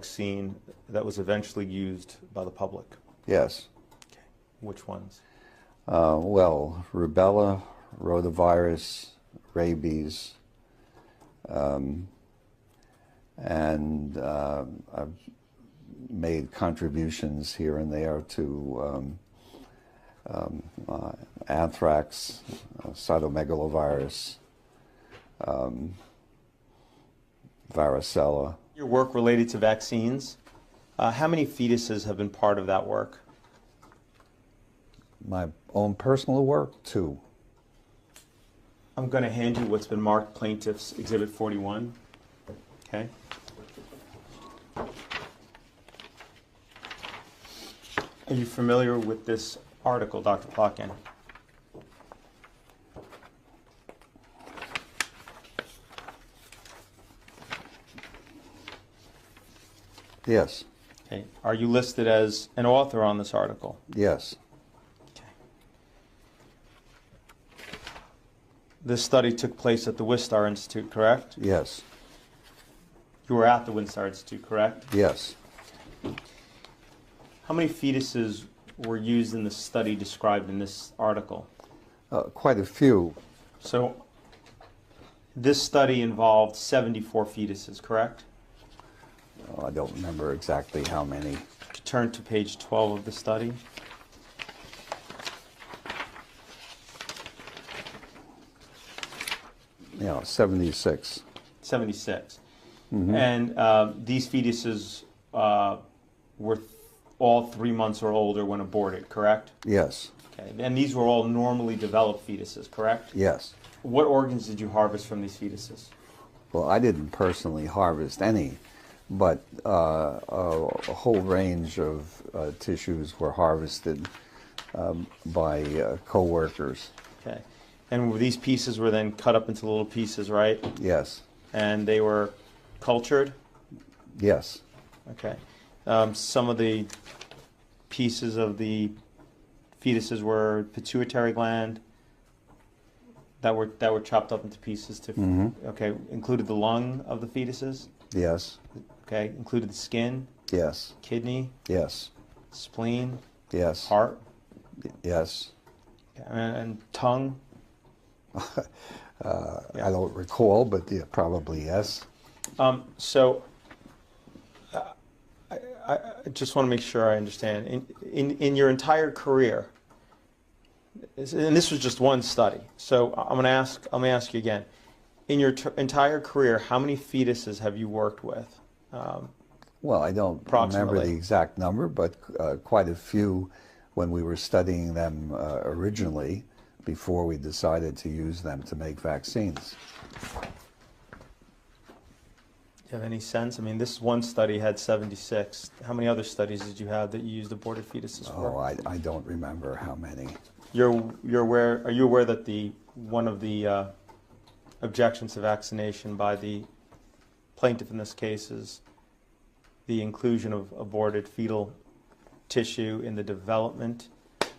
vaccine that was eventually used by the public? Yes. Okay. Which ones? Well, rubella, rotavirus, rabies, and I've made contributions here and there to anthrax, cytomegalovirus, varicella. Your work related to vaccines, how many fetuses have been part of that work? My own personal work, 2. I'm going to hand you what's been marked Plaintiff's Exhibit 41. Okay. Are you familiar with this article, Dr. Plotkin? Yes. Okay. Are you listed as an author on this article? Yes. Okay. This study took place at the Wistar Institute, correct? Yes. You were at the Wistar Institute, correct? Yes. How many fetuses were used in the study described in this article? Quite a few. So this study involved 74 fetuses, correct? I don't remember exactly how many. You could turn to page 12 of the study. Yeah, 76. 76. Mm-hmm. And these fetuses were all 3 months or older when aborted, correct? Yes. Okay. And these were all normally developed fetuses, correct? Yes. What organs did you harvest from these fetuses? Well, I didn't personally harvest any, but a whole range of tissues were harvested by co-workers. Okay. And these pieces were then cut up into little pieces, right? Yes. And they were cultured? Yes. Okay. Some of the pieces of the fetuses were pituitary gland that were chopped up into pieces to okay, included the lung of the fetuses? Yes. Okay, included the skin? Yes. Kidney? Yes. Spleen? Yes. Heart? Yes. And tongue? I don't recall, but yeah, probably yes. So I just want to make sure I understand. In your entire career, and this was just one study, so I'm going to ask you again. In your entire career, how many fetuses have you worked with? Well, I don't remember the exact number, but quite a few when we were studying them originally, before we decided to use them to make vaccines. Do you have any sense? I mean, this one study had 76. How many other studies did you have that you used aborted fetuses for? Oh, I don't remember how many. You're aware? Are you aware that one of the objections to vaccination by the plaintiff in this case is the inclusion of aborted fetal tissue in the development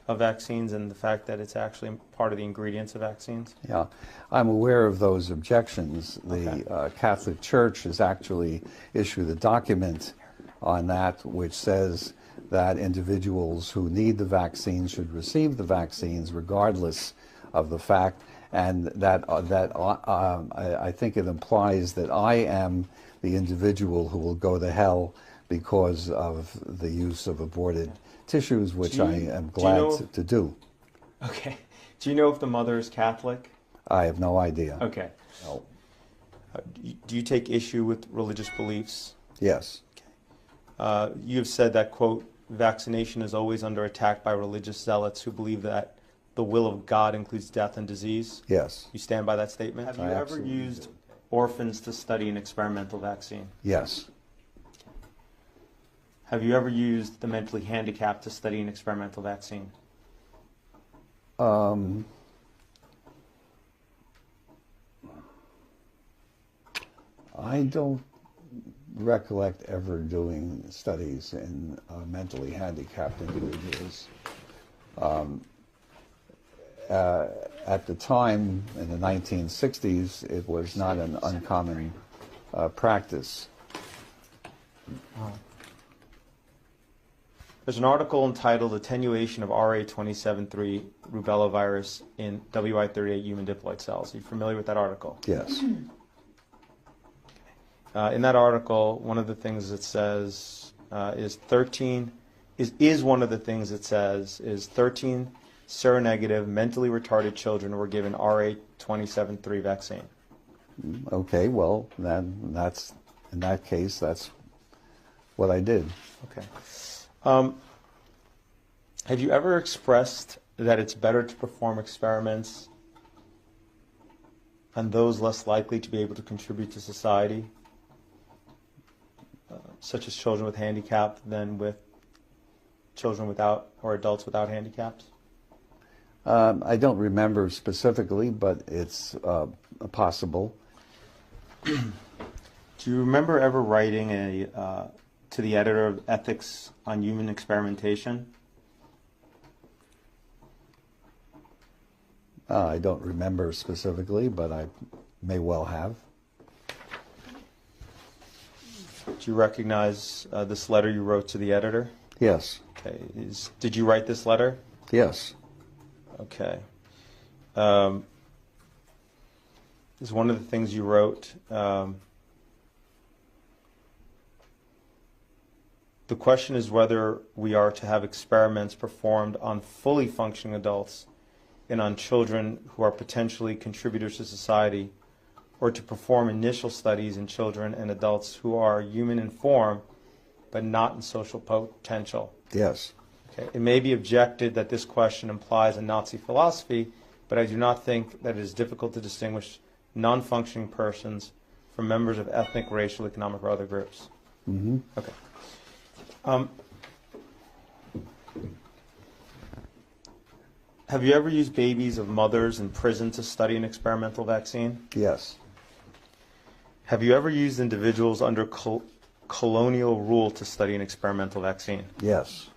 of vaccines and the fact that it's actually part of the ingredients of vaccines? Yeah, I'm aware of those objections. The Catholic Church has actually issued a document on that which says that individuals who need the vaccine should receive the vaccines regardless of the fact, and that I think it implies that I am the individual who will go to hell because of the use of aborted tissues, which I am glad to do. Okay. Do you know if the mother is Catholic? I have no idea. Okay. No. Do you take issue with religious beliefs? Yes. Okay. You have said that, quote, vaccination is always under attack by religious zealots who believe that the will of God includes death and disease? Yes. You stand by that statement? Have you ever used orphans to study an experimental vaccine? Yes. Have you ever used the mentally handicapped to study an experimental vaccine? I don't recollect ever doing studies in mentally handicapped individuals. At the time, in the 1960s, it was not an uncommon practice. There's an article entitled Attenuation of RA27.3 Rubella Virus in WI38 Human Diploid Cells. Are you familiar with that article? Yes. In that article, one of the things it says is one of the things it says is 13 seronegative, mentally retarded children were given RA27.3 vaccine. Okay, well, then that's, in that case, that's what I did. Okay. Have you ever expressed that it's better to perform experiments on those less likely to be able to contribute to society, such as children with handicap, than with children without or adults without handicaps? I don't remember specifically, but it's possible. Do you remember ever writing to the editor of Ethics on Human Experimentation? I don't remember specifically, but I may well have. Do you recognize this letter you wrote to the editor? Yes. Okay. Did you write this letter? Yes. Okay. Is one of the things you wrote, the question is whether we are to have experiments performed on fully functioning adults and on children who are potentially contributors to society, or to perform initial studies in children and adults who are human in form but not in social potential. Yes. Okay. It may be objected that this question implies a Nazi philosophy, but I do not think that it is difficult to distinguish non-functioning persons from members of ethnic, racial, economic, or other groups. Mm-hmm. Okay. Have you ever used babies of mothers in prison to study an experimental vaccine? Yes. Have you ever used individuals under colonial rule to study an experimental vaccine? Yes.